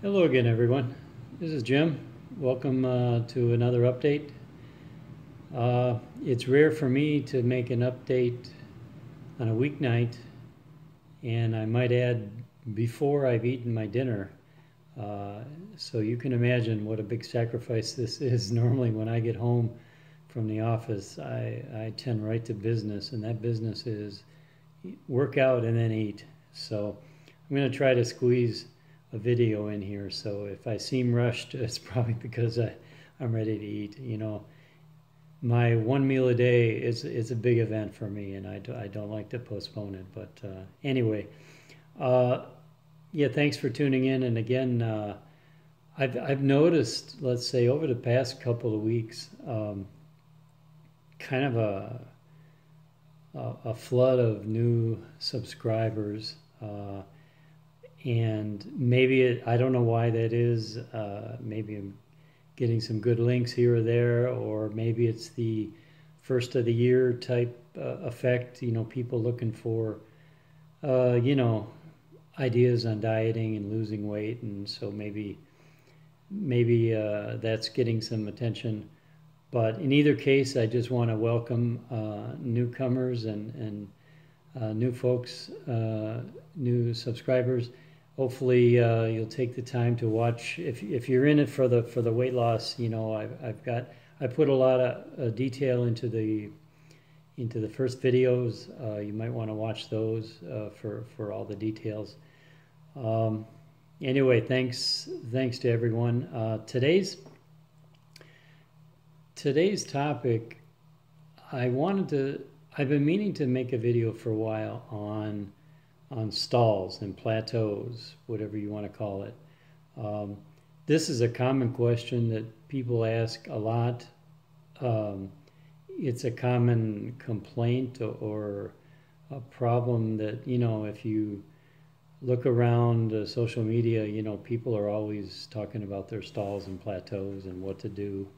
Hello again, everyone. This is Jim. Welcome to another update. It's rare for me to make an update on a weeknight, and I might add before I've eaten my dinner. So you can imagine what a big sacrifice this is. Normally, when I get home from the office, I tend right to business, and that business is work out and then eat. So I'm going to try to squeeze a video in here. So if I seem rushed, it's probably because I'm ready to eat. My one meal a day is a big event for me, and I don't like to postpone it. But anyway, yeah, thanks for tuning in. And again, I've noticed, let's say, over the past couple of weeks, kind of a flood of new subscribers. And maybe I don't know why that is. Maybe I'm getting some good links here or there, or maybe it's the first of the year type effect. People looking for, ideas on dieting and losing weight, and so maybe that's getting some attention. But in either case, I just want to welcome newcomers and new folks, new subscribers. Hopefully you'll take the time to watch. If you're in it for the weight loss, I put a lot of detail into the first videos. You might want to watch those for all the details. Anyway, thanks to everyone. Today's topic, I've been meaning to make a video for a while on stalls and plateaus, whatever you want to call it. This is a common question that people ask a lot. It's a common complaint or a problem that, if you look around social media, people are always talking about their stalls and plateaus and what to do.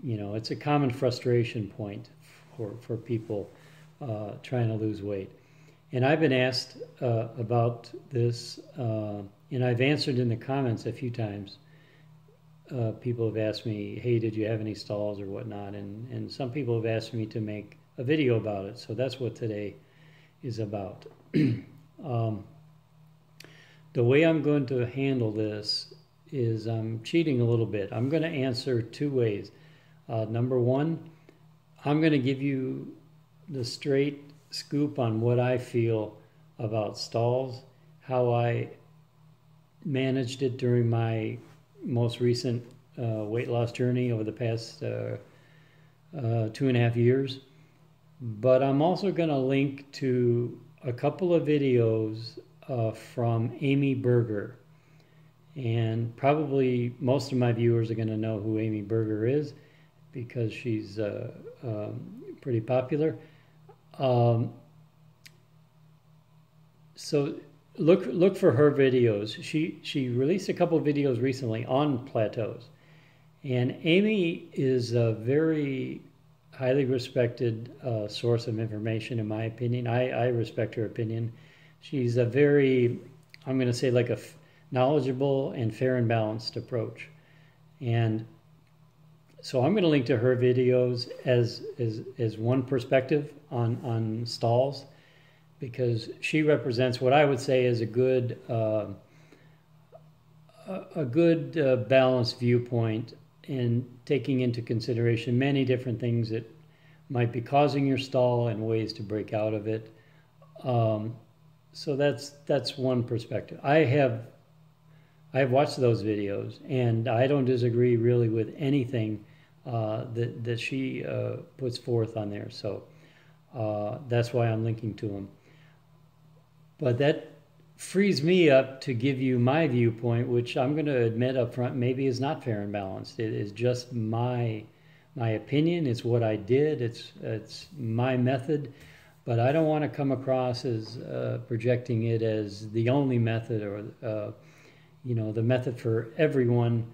It's a common frustration point for people trying to lose weight. And I've been asked about this, and I've answered in the comments a few times. People have asked me, hey, did you have any stalls or whatnot? And some people have asked me to make a video about it. So that's what today is about. The way I'm going to handle this is I'm cheating a little bit. I'm going to answer two ways. Number one, I'm going to give you the straight scoop on what I feel about stalls, how I managed it during my most recent weight loss journey over the past 2.5 years. But I'm also going to link to a couple of videos from Amy Berger. And probably most of my viewers are going to know who Amy Berger is because she's pretty popular. So look for her videos. She released a couple of videos recently on plateaus, and Amy is a very highly respected source of information, in my opinion. I respect her opinion. She's a very, I'm going to say, like a knowledgeable and fair and balanced approach. And so I'm going to link to her videos as one perspective on stalls, because she represents what I would say is a good balanced viewpoint in taking into consideration many different things that might be causing your stall and ways to break out of it. So that's one perspective. I have watched those videos, and I don't disagree really with anything that she puts forth on there. So that's why I'm linking to them. But that frees me up to give you my viewpoint, which I'm going to admit up front maybe is not fair and balanced. It is just my opinion. It's what I did. It's my method. But I don't want to come across as projecting it as the only method or the method for everyone.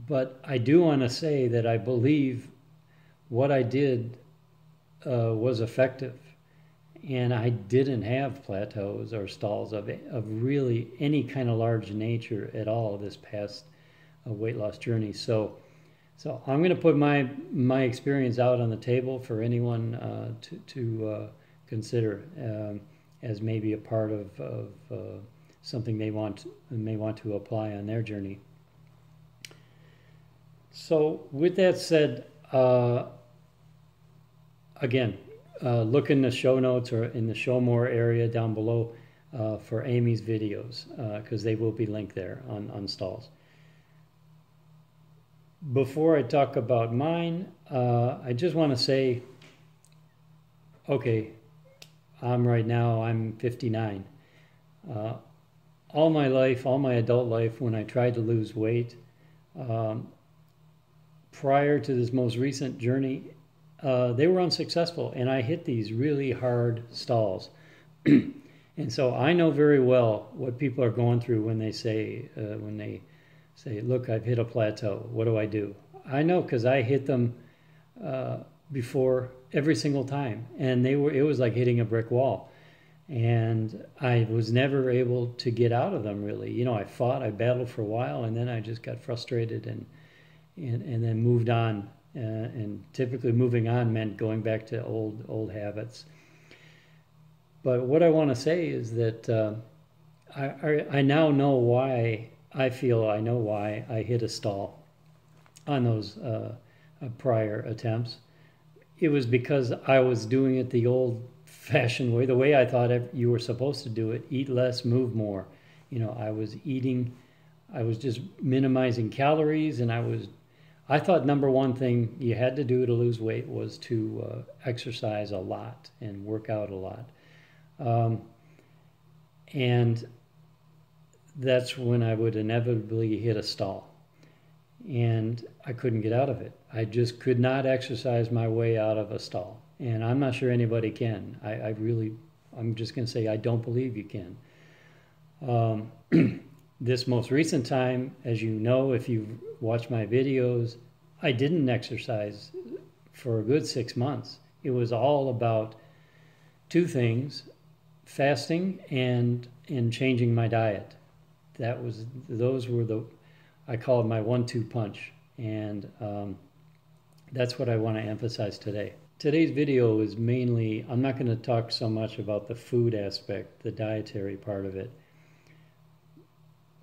But I do want to say that I believe what I did was effective. And I didn't have plateaus or stalls of really any kind of large nature at all this past weight loss journey. So I'm going to put my experience out on the table for anyone to consider as maybe a part of something they may want to apply on their journey. So with that said, again, look in the show notes or in the show more area down below for Amy's videos, because they will be linked there on stalls. Before I talk about mine, I just want to say, okay, I'm 59. All my life, all my adult life, when I tried to lose weight, prior to this most recent journey, they were unsuccessful, and I hit these really hard stalls. And so I know very well what people are going through when they say, look, I've hit a plateau. What do I do? I know, because I hit them before every single time, and it was like hitting a brick wall. And I was never able to get out of them, really. You know, I battled for a while, and then I just got frustrated and then moved on. And typically moving on meant going back to old habits. But what I want to say is that I now know why I know why I hit a stall on those prior attempts. It was because I was doing it the old-fashioned way, the way I thought you were supposed to do it: eat less, move more. You know, I was just minimizing calories, and I thought number one thing you had to do to lose weight was to exercise a lot and work out a lot. And that's when I would inevitably hit a stall. And I couldn't get out of it. I just could not exercise my way out of a stall. And I'm not sure anybody can. I'm just going to say I don't believe you can. This most recent time, as you know, if you've watched my videos, I didn't exercise for a good 6 months. It was all about two things: fasting and changing my diet. Those were I call it my 1-2 punch. And that's what I want to emphasize today. Today's video is mainly, I'm not going to talk so much about the food aspect, the dietary part of it,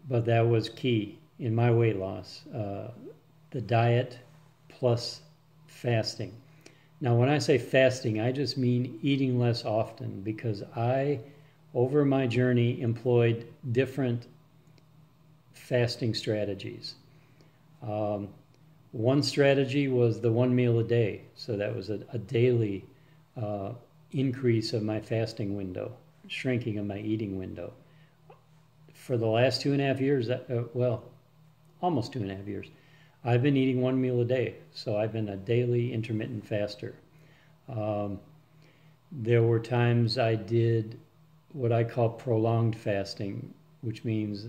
but that was key in my weight loss, the diet plus fasting. Now, when I say fasting, I just mean eating less often, because I, over my journey, employed different fasting strategies. One strategy was the 1 meal a day. So that was a daily increase of my fasting window, shrinking of my eating window. For the last 2.5 years, almost 2.5 years, I've been eating 1 meal a day. So I've been a daily intermittent faster. There were times I did what I call prolonged fasting, which means,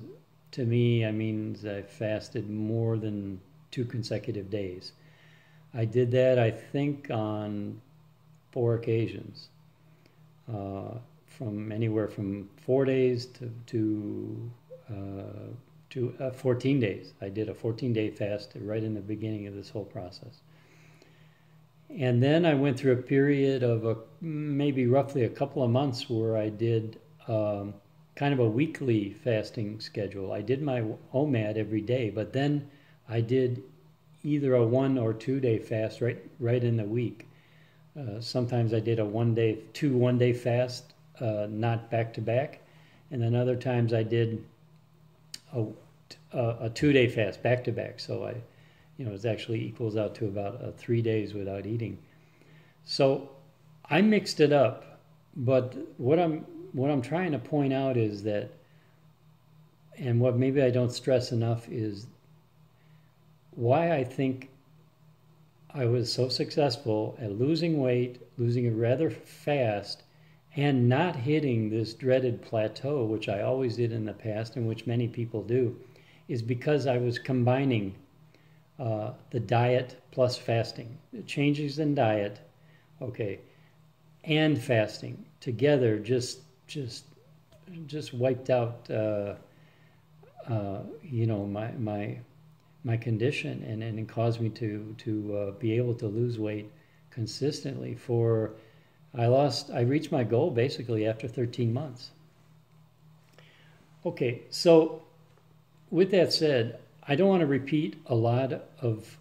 to me, I fasted more than 2 consecutive days. I did that, I think, on 4 occasions, from anywhere from 4 days to 14 days. I did a 14-day fast right in the beginning of this whole process. And then I went through a period of maybe roughly a couple of months where I did kind of a weekly fasting schedule. I did my OMAD every day, but then I did either a 1 or 2 day fast right in the week. Sometimes I did a 2 one-day fast, not back to back, and then other times I did a 2-day fast back to back. So it actually equals out to about 3 days without eating. So I mixed it up, but what I'm trying to point out is that, and what maybe I don't stress enough, is why I think I was so successful at losing weight, losing it rather fast, and not hitting this dreaded plateau, which I always did in the past and which many people do, is because I was combining the diet plus fasting. The changes in diet, okay, and fasting together just wiped out my condition, and it caused me to be able to lose weight consistently. I reached my goal basically after 13 months. Okay, so with that said, I don't want to repeat a lot of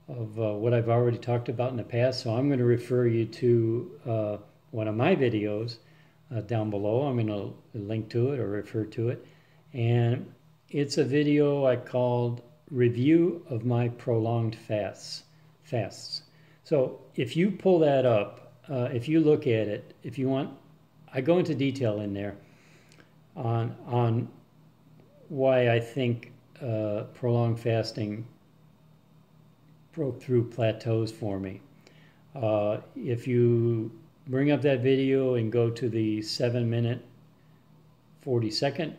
what I've already talked about in the past, so I'm going to refer you to one of my videos down below. I'm going to link to it or refer to it, and it's a video I called Review of My Prolonged Fasts. So if you pull that up, if you look at it, if you want, I go into detail in there on why I think prolonged fasting broke through plateaus for me. If you bring up that video and go to the 7 minutes 40 seconds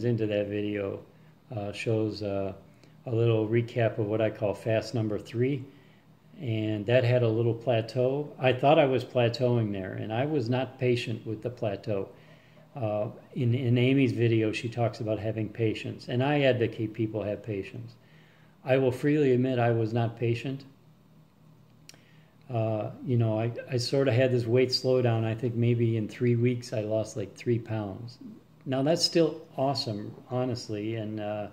into that video, shows a little recap of what I call fast number 3, and that had a little plateau. I thought I was plateauing there, and I was not patient with the plateau. In Amy's video, she talks about having patience, and I advocate people have patience. I will freely admit I was not patient. I sort of had this weight slowdown. I think maybe in 3 weeks I lost like 3 pounds. Now that's still awesome, honestly, and I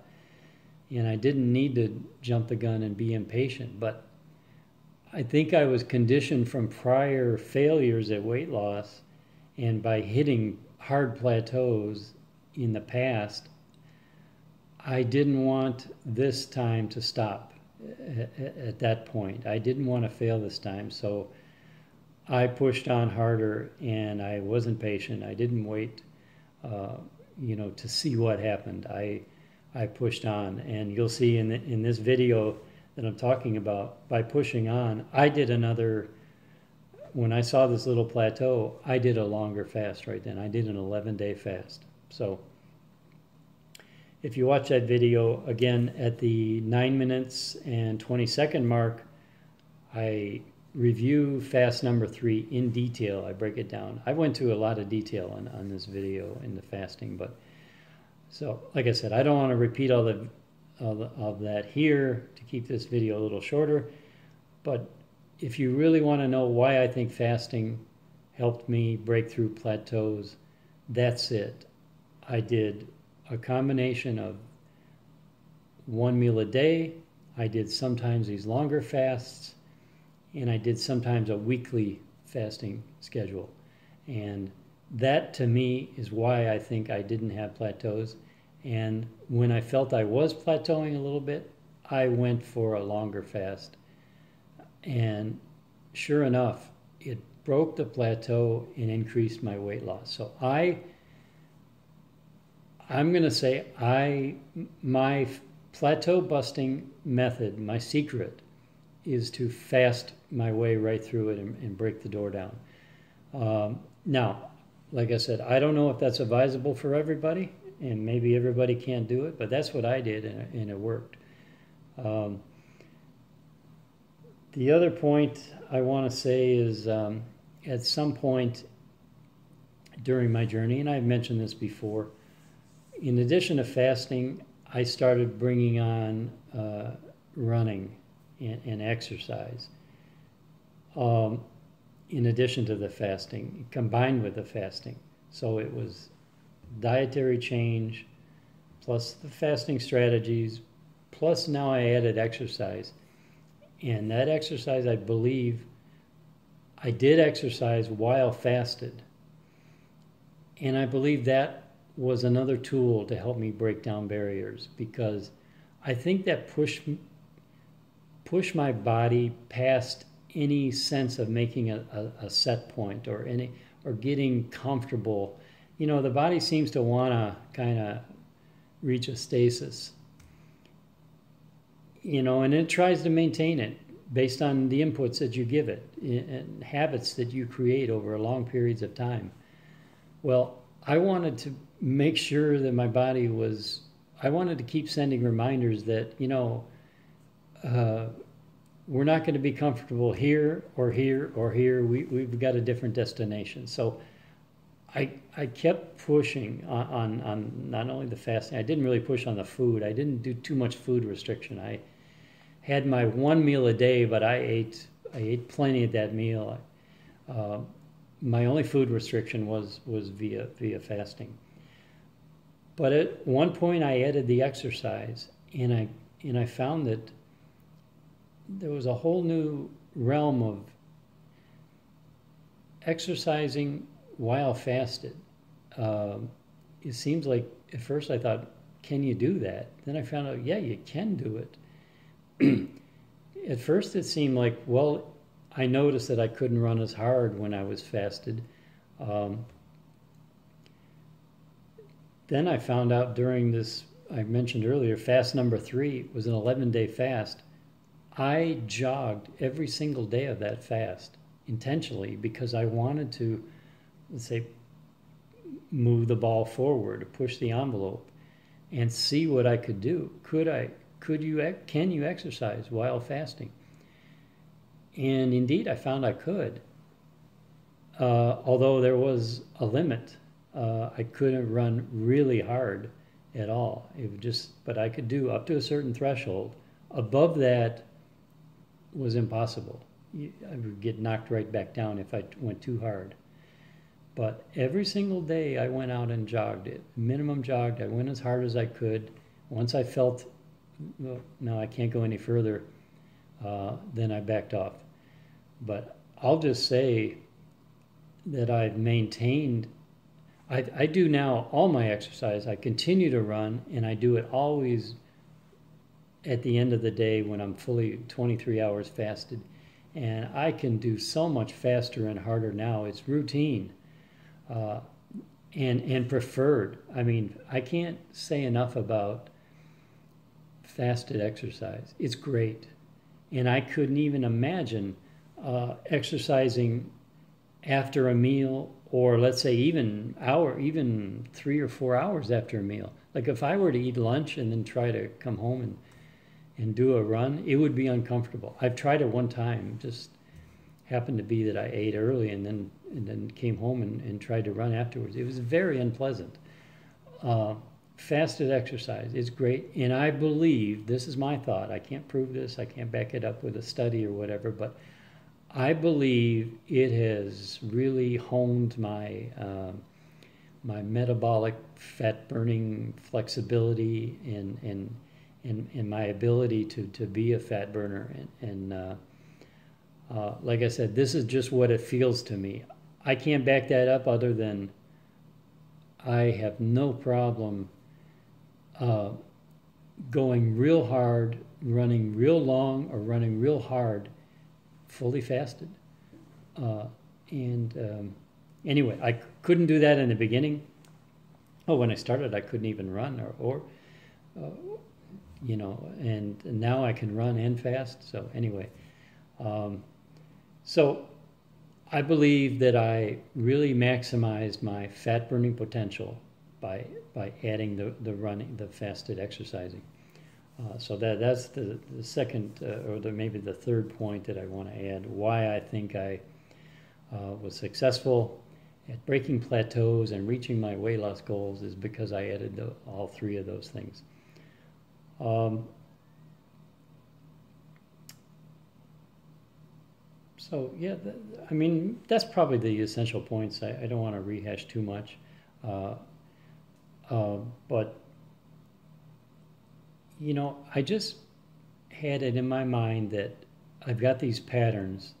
didn't need to jump the gun and be impatient, but I think I was conditioned from prior failures at weight loss, and by hitting hard plateaus in the past, I didn't want this time to stop at that point. I didn't want to fail this time, so I pushed on harder, and I wasn't patient. I didn't wait to see what happened. I pushed on, and you'll see in this video that I'm talking about, by pushing on, when I saw this little plateau, I did a longer fast right then. I did an 11-day fast. So if you watch that video, again, at the 9 minutes and 20-second mark, I review fast number 3 in detail. I break it down. I went to a lot of detail on this video in the fasting, but so like I said, I don't want to repeat all of that here to keep this video a little shorter, but if you really want to know why I think fasting helped me break through plateaus, that's it. I did a combination of 1 meal a day. I did sometimes these longer fasts, and I did sometimes a weekly fasting schedule. And that to me is why I think I didn't have plateaus. And when I felt I was plateauing a little bit, I went for a longer fast. And sure enough, it broke the plateau and increased my weight loss. So I'm going to say my plateau busting method, my secret, is to fast my way right through it and break the door down. Now, like I said, I don't know if that's advisable for everybody, and maybe everybody can't do it, but that's what I did, and it worked. The other point I want to say is at some point during my journey, and I've mentioned this before, in addition to fasting, I started bringing on running and exercise. In addition to the fasting, combined with the fasting. So it was dietary change, plus the fasting strategies, plus now I added exercise. And that exercise, I believe, I did exercise while fasted. And I believe that was another tool to help me break down barriers, because I think that pushed my body past any sense of making a set point or getting comfortable. The body seems to want to kind of reach a stasis, and it tries to maintain it based on the inputs that you give it and habits that you create over long periods of time. Well, I wanted to make sure that my body I wanted to keep sending reminders that, we're not going to be comfortable here or here or here. We've got a different destination. So I kept pushing on not only the fasting. I didn't really push on the food. I didn't do too much food restriction. I had my one meal a day, but I ate plenty of that meal. My only food restriction was via fasting. But at one point I added the exercise, and I found that there was a whole new realm of exercising while fasted. It seems like at first I thought, can you do that? Then I found out, yeah, you can do it. At first it seemed like, well, I noticed that I couldn't run as hard when I was fasted. Then I found out during this, I mentioned earlier, fast number 3 was an 11-day fast. I jogged every single day of that fast intentionally because I wanted to, let's say, move the ball forward, push the envelope, and see what I could do. Can you exercise while fasting? And indeed, I found I could. Although there was a limit, I couldn't run really hard at all. But I could do up to a certain threshold. Above that was impossible. I would get knocked right back down if I went too hard. But every single day I went out and jogged it. Minimum jogged. I went as hard as I could. Once I felt, well, no, I can't go any further, then I backed off. But I'll just say that I've maintained, I do now all my exercise. I continue to run, and I do it always at the end of the day when I'm fully 23 hours fasted. And I can do so much faster and harder now. It's routine and preferred. I mean, I can't say enough about fasted exercise. It's great. And I couldn't even imagine exercising after a meal, or let's say even 3 or 4 hours after a meal. Like if I were to eat lunch and then try to come home and do a run, it would be uncomfortable. I've tried it one time. Just happened to be that I ate early and then came home and tried to run afterwards. It was very unpleasant. Fasted exercise is great, and I believe, this is my thought, I can't prove this, I can't back it up with a study or whatever, but I believe it has really honed my my metabolic fat burning flexibility and my ability to be a fat burner. And like I said, this is just what it feels to me. I can't back that up other than I have no problem going real hard, running real long, or running real hard, fully fasted. Anyway, I couldn't do that in the beginning. When I started, I couldn't even run or and now I can run and fast. So anyway, so I believe that I really maximized my fat burning potential by adding the running, the fasted exercising. So that's the second, or maybe the third point that I want to add. Why I think I was successful at breaking plateaus and reaching my weight loss goals is because I added all 3 of those things. So yeah, I mean, that's probably the essential points. I don't want to rehash too much, but I just had it in my mind that I've got these patterns,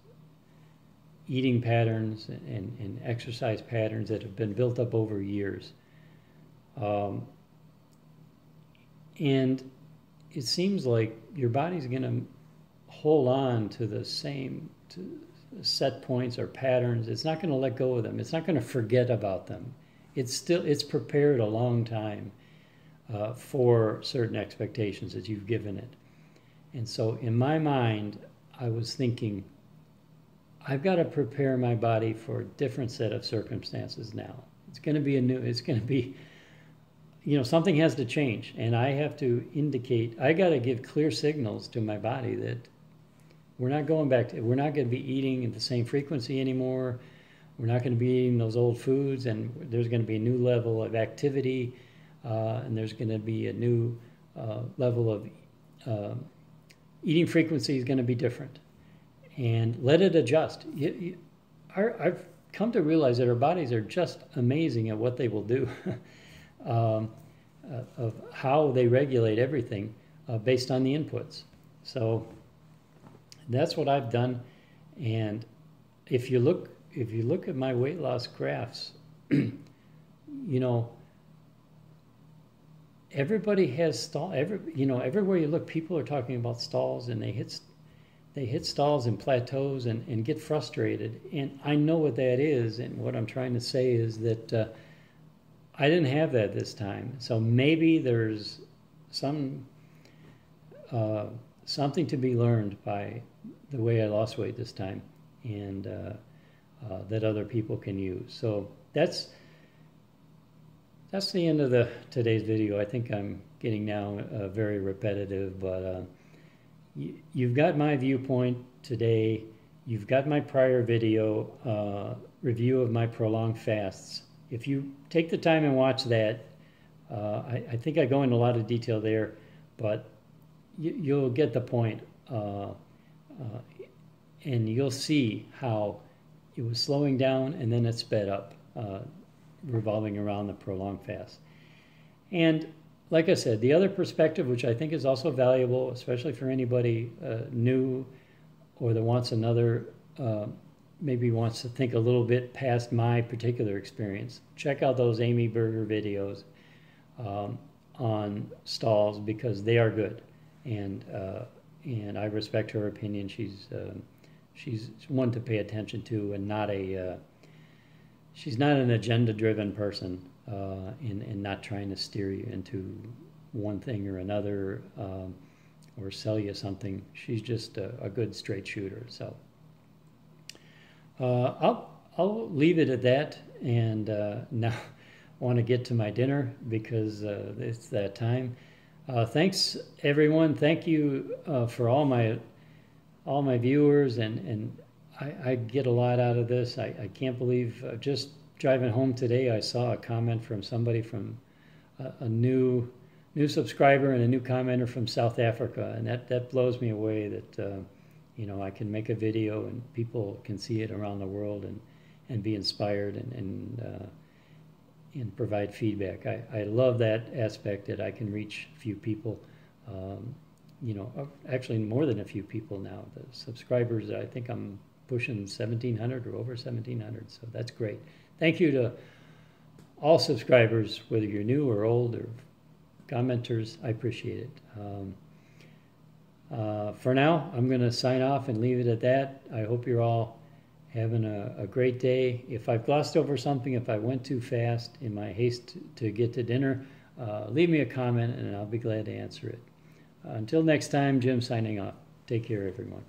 eating patterns and exercise patterns that have been built up over years. And it seems like your body's going to hold on to the same set points or patterns. It's not going to let go of them. It's not going to forget about them. It's prepared a long time for certain expectations that you've given it. And so in my mind, I was thinking, I've got to prepare my body for a different set of circumstances now. It's going to be something has to change, and I have to indicate, I got to give clear signals to my body that We're not going back to, we're not going to be eating at the same frequency anymore. We're not going to be eating those old foods, and there's going to be a new level of activity, and there's going to be a new level of eating frequency is going to be different. And let it adjust. I've come to realize that our bodies are just amazing at what they will do, of how they regulate everything based on the inputs. So that's what I've done. And if you look at my weight loss graphs, you know, everybody has stall. Everywhere you look, people are talking about stalls, and they hit stalls and plateaus and get frustrated. And I know what that is. And what I'm trying to say is that I didn't have that this time. So maybe there's something to be learned by the way I lost weight this time, and that other people can use. So that's the end of today's video. I think I'm getting now very repetitive, but you've got my viewpoint today. You've got my prior video review of my prolonged fasts. If you take the time and watch that, I think I go into a lot of detail there, but you'll get the point, and you'll see how it was slowing down and then it sped up, revolving around the prolonged fast. And like I said, the other perspective, which I think is also valuable, especially for anybody new or that wants another, maybe wants to think a little bit past my particular experience, check out those Amy Berger videos on stalls, because they are good. And I respect her opinion. She's one to pay attention to, and not she's not an agenda-driven person, and not trying to steer you into one thing or another, or sell you something. She's just a good straight shooter. So I'll leave it at that, and now I want to get to my dinner, because it's that time. Thanks everyone. Thank you for all my viewers, and I get a lot out of this. I can't believe, just driving home today, I saw a comment from somebody from a new subscriber and a new commenter from South Africa, and that blows me away that I can make a video and people can see it around the world and be inspired and provide feedback. I love that aspect, that I can reach a few people, actually more than a few people now. The subscribers, I think I'm pushing 1,700 or over 1,700, so that's great. Thank you to all subscribers, whether you're new or old or commenters. I appreciate it. For now, I'm going to sign off and leave it at that. I hope you're all having a great day. If I've glossed over something, if I went too fast in my haste to get to dinner, leave me a comment and I'll be glad to answer it. Until next time, Jim signing off. Take care, everyone.